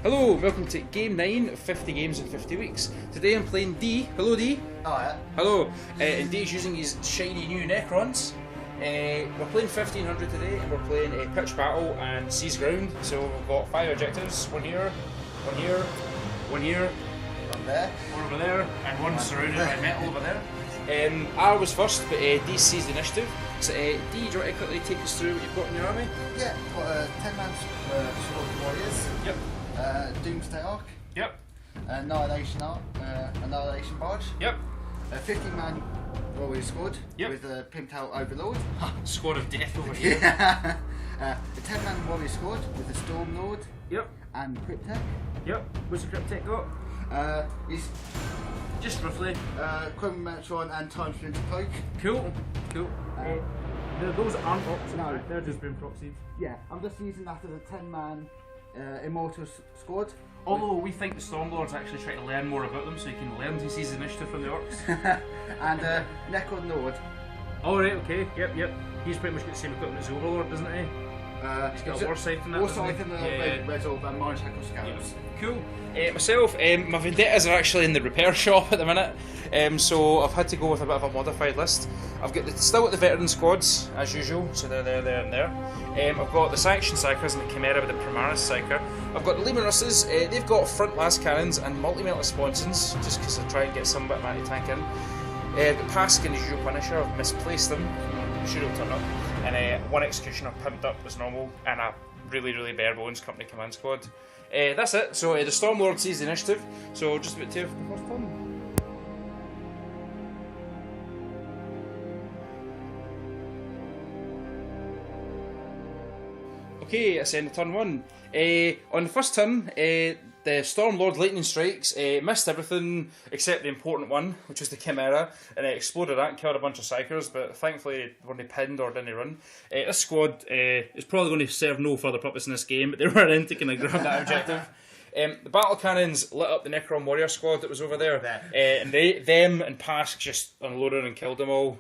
Hello, welcome to Game 9 of 50 Games in 50 Weeks. Today I'm playing D. Hello D. Oh yeah. Hello. And D's using his shiny new Necrons. We're playing 1500 today and we're playing a pitch battle and seas ground. So we've got 5 objectives. One here, one here, one here, One there. one over there, and one surrounded by metal over there. R was first, but D seized the initiative. So D, do you want to quickly take us through what you've got in your army? Yeah, got a 10-man sword warriors. Yep. Doomsday Arc. Yep. Annihilation Arc. Annihilation Barge. Yep. A 15-man warrior squad. Yep. With a pimped out Overlord. Squad of death over here. A 10-man warrior squad with a Storm Lord. Yep. And Cryptek. Yep. What's the Cryptek got? He's Just roughly. Chrome Metron and Time Splinter Cloak. Cool. Cool. Those aren't proxied. No. They're just been proxied. Yeah, I'm just using that as a 10-man Immortal squad. Although we think the Stormlord's actually trying to learn more about them so he can learn to seize initiative from the orcs. And Necron Lord. Alright, okay, yep. He's pretty much got the same equipment as the Overlord, doesn't he? He's got a war scythe and that, War doesn't he? scythe and Yeah. red orb and Mind Shackle Scouts. Cool. Myself, my Vendettas are actually in the repair shop at the minute, so I've had to go with a bit of a modified list. I've got still got the veteran squads, as usual, so they're there and there. I've got the Sanction Psychers and the Chimera with the Primaris Psyker. I've got the Lehman Russes, they've got front last cannons and multi-metal sponsons, just because I try and get some bit of anti-tank in. The Pask and the usual Punisher, I've misplaced them, I'm sure it'll turn up. And one Executioner pimped up as normal, and a really bare bones company command squad. That's it. So the Stormlord sees the initiative. So just about to the first turn. Okay, I send the turn 1. On the first turn, the Stormlord lightning strikes missed everything except the important one, which was the Chimera, and it exploded that and killed a bunch of Psychers, but thankfully they weren't pinned or didn't run. This squad is probably going to serve no further purpose in this game, but they were in to kind of grab that objective. The battle cannons lit up the Necron warrior squad that was over there, and them and Pask just unloaded and killed them all.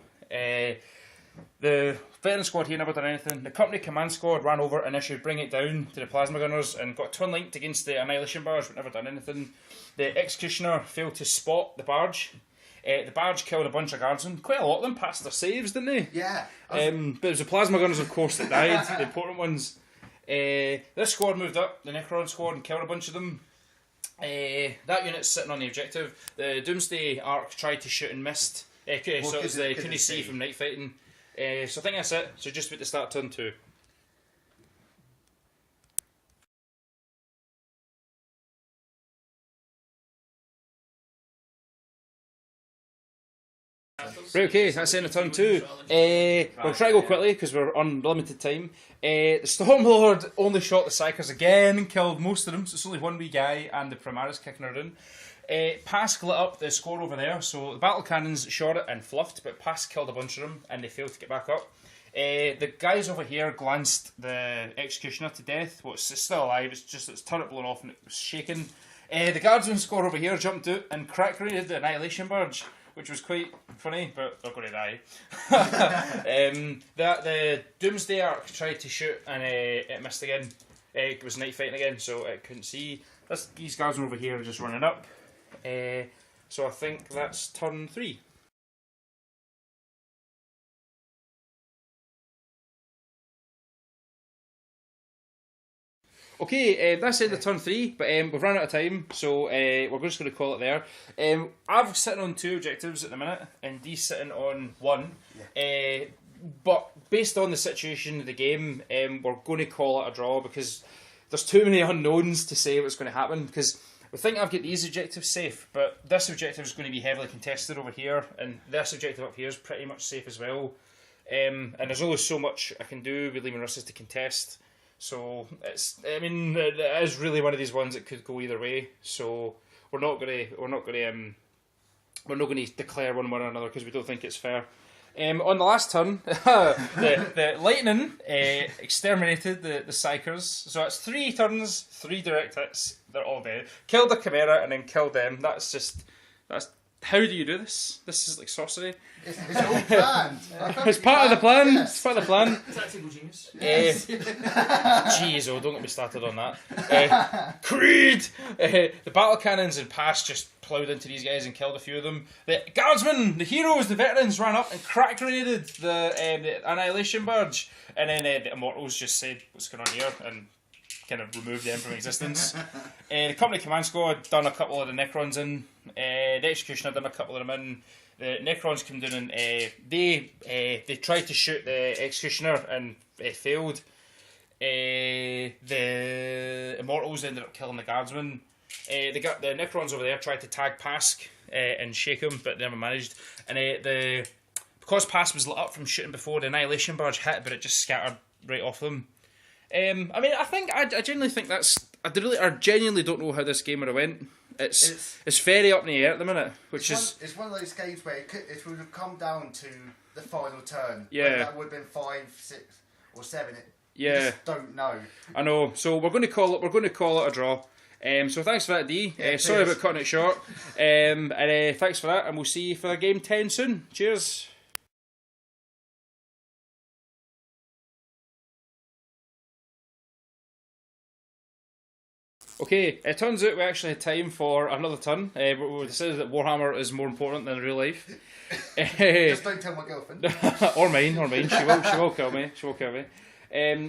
The veteran squad here never done anything. The company command squad ran over and issued bring it down to the plasma gunners and got twin linked against the annihilation barge but never done anything. The executioner failed to spot the barge. The barge killed a bunch of guardsmen. Quite a lot of them passed their saves, didn't they? Yeah. But it was the plasma gunners, of course, that died, the important ones. This squad moved up, the Necron squad, and killed a bunch of them. That unit's sitting on the objective. The Doomsday Arc tried to shoot and missed. So it was the couldn't see from night fighting. So I think that's it. So just about to start turn 2. Right, okay, that's the end of turn 2. We'll try to go quickly because we're on limited time. The Stormlord only shot the Psychers again and killed most of them, so it's only one wee guy and the Primaris kicking her in. Pask lit up the score over there, so the battle cannons shot it and fluffed, but Pask killed a bunch of them and they failed to get back up. The guys over here glanced the Executioner to death. Well, it's still alive, it's just its turret blown off and it was shaking. The Guardsman squad over here jumped out and crack raided the Annihilation Barge, which was quite funny, but they're going to die. The Doomsday Arc tried to shoot and it missed again. It was night fighting again, so it couldn't see. These Guardsmen over here are just running up. So I think that's turn 3. Okay, that's the end of turn 3, but we've run out of time, so we're just going to call it there. I'm sitting on 2 objectives at the minute, and Dee's sitting on 1. Yeah. But based on the situation of the game, we're going to call it a draw because there's too many unknowns to say what's going to happen. Because we think I've got these objectives safe, but this objective is going to be heavily contested over here, and this objective up here is pretty much safe as well. And there's only so much I can do with Lehman Russes to contest. So it is really one of these ones that could go either way. So we're not going to declare one way or another because we don't think it's fair. On the last turn, the lightning exterminated the Psychers. So it's 3 turns, 3 direct hits. They're all dead. Killed the Chimera and then killed them. That's how do you do this? This is like sorcery. It's all planned. It's part of the plan. Yes. It's part of the plan. Tactical genius. Jeez, oh, don't get me started on that. Creed! The battle cannons in past just ploughed into these guys and killed a few of them. The guardsmen, the heroes, the veterans ran up and crack grenaded the annihilation barge. And then the immortals just said, what's going on here? And kind of removed them from existence. The company command squad done a couple of the Necrons in. The Executioner done a couple of them in. The Necrons came down and they tried to shoot the Executioner and failed. The Immortals ended up killing the Guardsmen. The Necrons over there tried to tag Pask and shake him, but never managed. And because Pask was lit up from shooting before, the Annihilation Barge hit, but it just scattered right off them. I mean, I genuinely think I genuinely don't know how this game would have went. It's very up in the air at the minute, It's one of those games where it would have come down to the final turn. Yeah. That would have been 5, 6, or 7. Yeah. You just don't know. I know. So we're going to call it a draw. So thanks for that, D. Sorry about cutting it short. And thanks for that, and we'll see you for game 10 soon. Cheers. Okay, it turns out we actually had time for another turn. We decided that Warhammer is more important than real life. Just don't tell my girlfriend. or mine. She will kill me.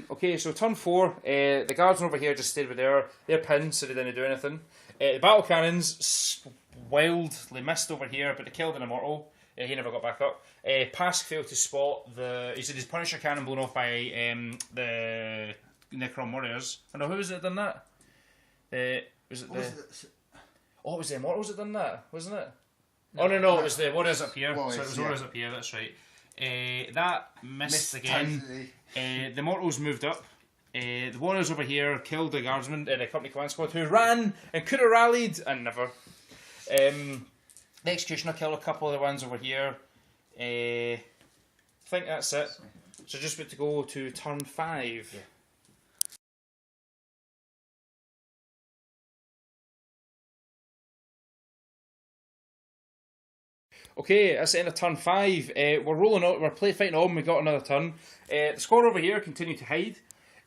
Okay, so turn 4. The guardsmen over here just stayed with their pins, so they didn't do anything. The battle cannons wildly missed over here, but they killed an immortal. He never got back up. Pask failed to spot he said his Punisher cannon blown off by the Necron warriors. I know who was it that done that? It was the Immortals that done that, wasn't it? No, it was the Warriors up here. Warriors, So it was Warriors up here, that's right. That missed again. Totally. The Immortals moved up. The Warriors over here killed the Guardsmen in the company command squad who ran and could have rallied and never. The Executioner killed a couple of the ones over here. I think that's it. So just about to go to turn 5. Yeah. Okay, that's the end of turn 5. We're rolling out, we're fighting on, we got another turn. The squad over here continued to hide.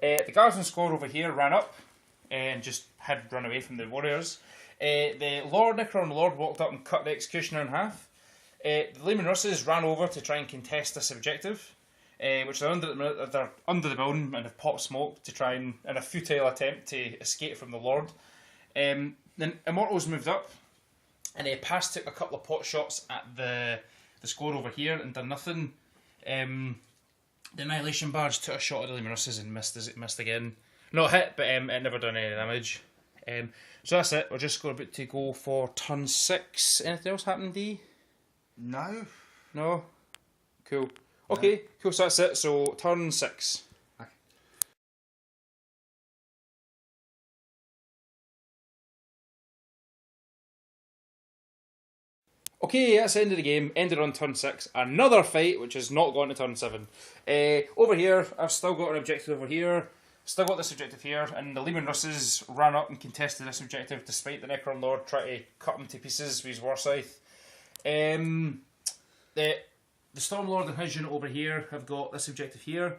The Guardsman squad over here ran up and just had run away from the warriors. The Necron Lord walked up and cut the Executioner in half. The Lehman Russes ran over to try and contest this objective, which they're under the building and have popped smoke to try and, in a futile attempt to escape from the Lord. Then Immortals moved up. And Pass took a couple of pot shots at the squad over here and done nothing. The Annihilation Barge took a shot at the Lehman Russes and missed again. Not hit, but it never done any damage. So that's it. We're just about to go for turn 6. Anything else happen, D? No. No? Cool. Okay, cool. So that's it. So turn 6. Okay, that's the end of the game. Ended on turn 6. Another fight, which has not gone to turn 7. Over here, I've still got an objective over here. Still got this objective here. And the Lehman Russes ran up and contested this objective despite the Necron Lord trying to cut him to pieces with his war scythe. The Stormlord and his unit over here have got this objective here.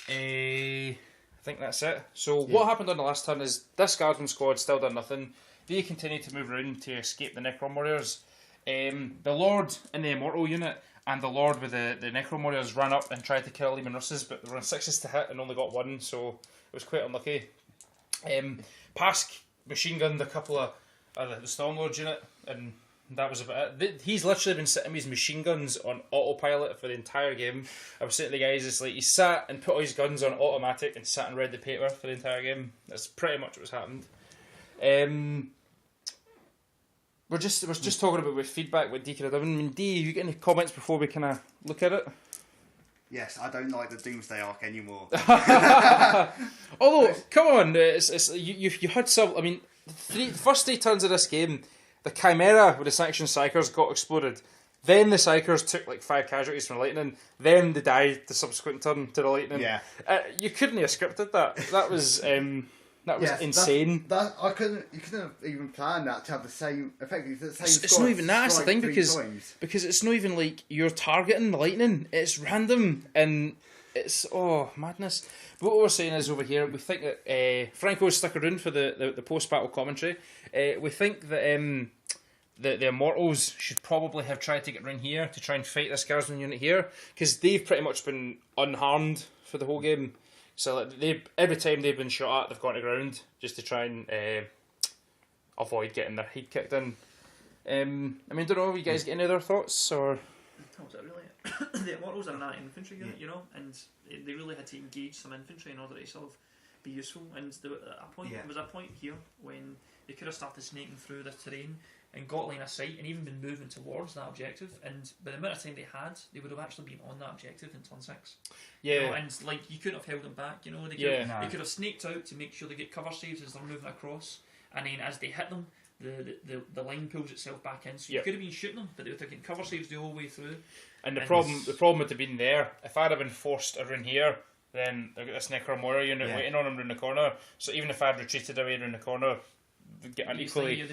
I think that's it. So what happened on the last turn is this Guardsman squad still done nothing. They continued to move around to escape the Necron Warriors. The Lord in the Immortal unit and the Lord with the Necron Warriors ran up and tried to kill Lehman Russes, but they were on 6s to hit and only got 1, so it was quite unlucky. Pask machine gunned a couple of the Stormlord unit, and that was about it. He's literally been sitting with his machine guns on autopilot for the entire game. I was saying to the guys, it's like he sat and put all his guns on automatic and sat and read the paper for the entire game. That's pretty much what's happened. We're just talking about with feedback with D could have done. I mean, D, you get any comments before we kind of look at it? Yes, I don't like the Doomsday arc anymore. Although, come on, you had some. I mean, the first 3 turns of this game, the Chimera with the Sanction Psychers got exploded. Then the Psychers took like 5 casualties from the lightning. Then they died the subsequent turn to the lightning. Yeah. You couldn't have scripted that. That was That was insane. You couldn't have even planned that to have the same, effectively the same. It's not even that. That's the thing, because it's not even like you're targeting the lightning. It's random and it's madness. But what we're saying is over here, we think that Franco's stuck around for the post battle commentary. We think that the Immortals should probably have tried to get around here to try and fight this Guardsman unit here, because they've pretty much been unharmed for the whole game. So like, every time they've been shot at, they've gone to ground just to try and avoid getting their head kicked in. I mean, don't know, you guys get any other thoughts or? That was it really. The Immortals are an infantry unit, you know, and they really had to engage some infantry in order to sort of be useful. And there was a point here when they could have started snaking through the terrain and got line of sight and even been moving towards that objective, and by the amount of time they had, they would have actually been on that objective in turn 6. Yeah. You know, and like, you couldn't have held them back, you know, they could have snaked out to make sure they get cover saves as they're moving across, and then as they hit them, the line pulls itself back in, so you could have been shooting them, but they would have getting cover saves the whole way through. And the problem would have been there, if I'd have been forced around here, then they've got this Necron warrior unit waiting on them around the corner, so even if I'd retreated away around the corner, get an equally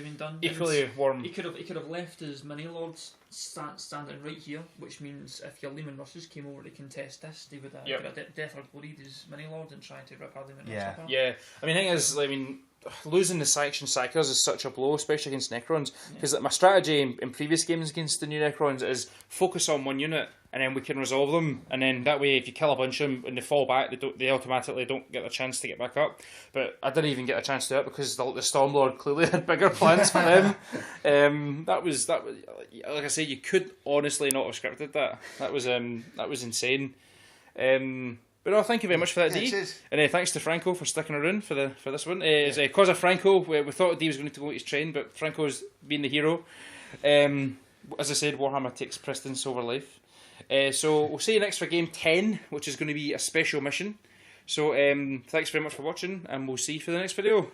warm. He could have left his mini lords standing right here, which means if your Lehman Russes came over to contest this, they would have death or gloried his mini lord and trying to rip our Lehman Russes apart. Yeah, I mean, the thing is, losing the Section Psychers is such a blow, especially against Necrons, because my strategy in previous games against the new Necrons is focus on one unit and then we can resolve them, and then that way if you kill a bunch of them and they fall back, they automatically don't get the chance to get back up. But I didn't even get a chance to do it because the Stormlord clearly had bigger plans for them. That was like I say, you could honestly not have scripted that. That was insane. But no, thank you very much for that, Dee. And thanks to Franco for sticking around for this one. Because of Franco, we thought Dee was going to go to his train, but Franco's been the hero. As I said, Warhammer takes precedence over life. So we'll see you next for Game 10, which is going to be a special mission. So thanks very much for watching, and we'll see you for the next video.